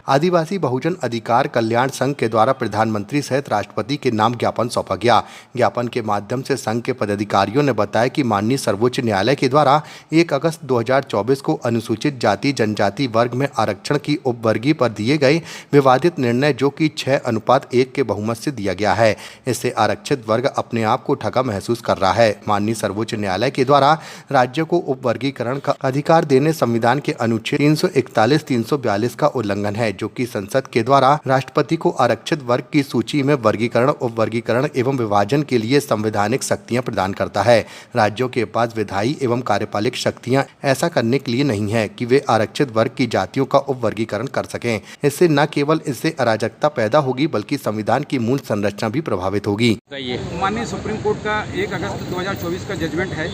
आदिवासी बहुजन अधिकार कल्याण संघ के द्वारा प्रधानमंत्री सहित राष्ट्रपति के नाम ज्ञापन सौंपा गया। ज्ञापन के माध्यम से संघ के पदाधिकारियों ने बताया कि माननीय सर्वोच्च न्यायालय के द्वारा 1 अगस्त 2024 को अनुसूचित जाति जनजाति वर्ग में आरक्षण की उपवर्गीय पर दिए गए विवादित निर्णय, जो कि 6:1 के बहुमत से दिया गया है, इससे आरक्षित वर्ग अपने आप को ठगा महसूस कर रहा है। माननीय सर्वोच्च न्यायालय के द्वारा राज्यों को उपवर्गीकरण का अधिकार देने संविधान के अनुच्छेद 341, 342 का उल्लंघन है, जो कि संसद के द्वारा राष्ट्रपति को आरक्षित वर्ग की सूची में वर्गीकरण, उपवर्गीकरण एवं विभाजन के लिए संवैधानिक शक्तियां प्रदान करता है। राज्यों के पास विधायी एवं कार्यपालिक शक्तियां ऐसा करने के लिए नहीं है कि वे आरक्षित वर्ग की जातियों का उपवर्गीकरण कर सकें। इससे न केवल इससे अराजकता पैदा होगी, बल्कि संविधान की मूल संरचना भी प्रभावित होगी। माननीय सुप्रीम कोर्ट का 1 अगस्त 2024 का जजमेंट है,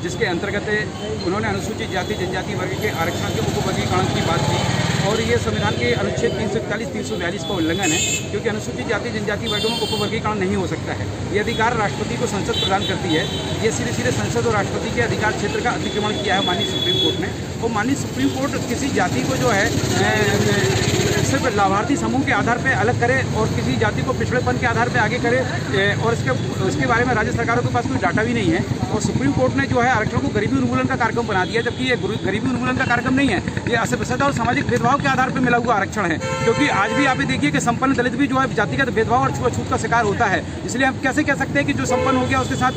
जिसके अंतर्गत उन्होंने अनुसूचित जाति जनजाति वर्ग के आरक्षण के उपवर्गीकरण की बात की और ये संविधान के अनुच्छेद 341, 342 का उल्लंघन है, क्योंकि अनुसूचित जाति जनजाति वर्गों में उपवर्गीकरण नहीं हो सकता है। ये अधिकार राष्ट्रपति को संसद प्रदान करती है। ये सीधे संसद और राष्ट्रपति के अधिकार क्षेत्र का अतिक्रमण किया है माननीय सुप्रीम कोर्ट ने। और माननीय सुप्रीम कोर्ट किसी जाति को जो है सिर्फ लाभार्थी समूह के आधार पर अलग करे और किसी जाति को पिछड़ेपन के आधार पर आगे करे, और इसके बारे में राज्य सरकारों के पास कोई डाटा भी नहीं है। और सुप्रीम कोर्ट ने जो है आरक्षण को गरीबी उन्मूलन का कार्यक्रम बना दिया, जबकि ये गरीबी उन्मूलन का कार्यक्रम नहीं है, ये असभ्यता और सामाजिक भेदभाव के आधार पर मिला हुआ आरक्षण है। क्योंकि आज भी आप देखिए कि संपन्न दलित भी जो है जातिगत भेदभाव और छूत का शिकार होता है। इसलिए हम कैसे कह सकते हैं कि जो संपन्न हो गया उसके साथ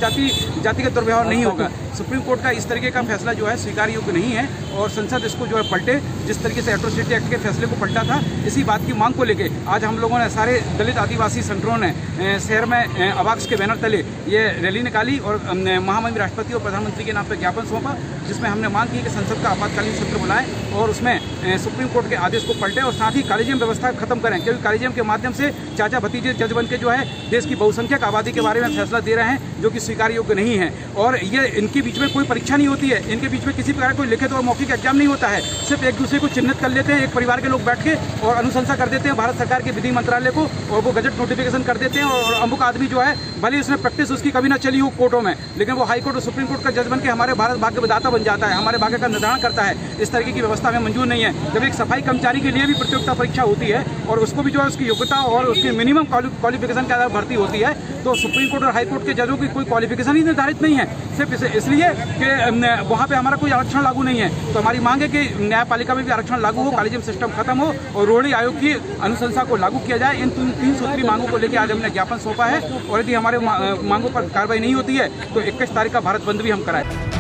जातिगत दुर्व्यवहार नहीं होगा। सुप्रीम कोर्ट का इस तरीके का फैसला जो है स्वीकार योग्य नहीं है और संसद इसको जो है पलटे। जिस तरीके से एट्रोसिटी एक्ट के फैसले को पलटा था, इसी बात की मांग को लेके आज हम लोगों ने सारे दलित आदिवासी संगठनों ने शहर में अबाक्स के बैनर तले ये रैली निकाली और महामहिम राष्ट्रपति और प्रधानमंत्री के नाम पर ज्ञापन सौंपा, जिसमें हमने मांग की कि संसद का आपातकालीन सत्र बुलाएं और उसमें सुप्रीम कोर्ट के आदेश को पलटे और साथ ही कॉलेजियम व्यवस्था खत्म करें, क्योंकि कॉलेजियम के माध्यम से चाचा भतीजे जज बन के जो है देश की बहुसंख्यक आबादी के बारे में फैसला दे रहे हैं, जो कि स्वीकार योग्य नहीं है। और ये इनके बीच में कोई परीक्षा नहीं होती है, इनके बीच में किसी प्रकार कोई लिखित और मौखिक एग्जाम नहीं होता है। सिर्फ एक दूसरे को चिन्हित कर लेते हैं, एक परिवार के लोग बैठ के और अनुशंसा कर देते हैं भारत सरकार के विधि मंत्रालय को, और वो गजट नोटिफिकेशन कर देते हैं। और अमुक आदमी जो है भले उसने प्रैक्टिस उसकी कभी ना चली हो कोर्टों में, लेकिन वो हाई कोर्ट और सुप्रीम कोर्ट का जज बन के हमारे भारत भाग्य विधाता बन जाता है, हमारे भाग्य का निर्धारण करता है। इस तरीके की व्यवस्था हमें मंजूर नहीं है। जब एक सफाई कर्मचारी के लिए भी प्रतियोगिता परीक्षा होती है और उसको भी जो है उसकी योग्यता और उसकी मिनिमम क्वालिफिकेशन के आधार पर भर्ती होती है, तो सुप्रीम कोर्ट और हाई कोर्ट के जजों की कोई क्वालिफिकेशन ही निर्धारित नहीं है, सिर्फ इसलिए कि वहाँ पे हमारा कोई आरक्षण लागू नहीं है। तो हमारी मांग है कि न्यायपालिका में भी आरक्षण लागू हो, कॉलेजियम सिस्टम खत्म हो और रोहिणी आयोग की अनुशंसा को लागू किया जाए। इन 3 सूत्री मांगों को लेकर आज हमने ज्ञापन सौंपा है और यदि हमारे मांगों पर कार्रवाई नहीं होती है तो 21 तारीख का भारत बंद भी हम कराएं।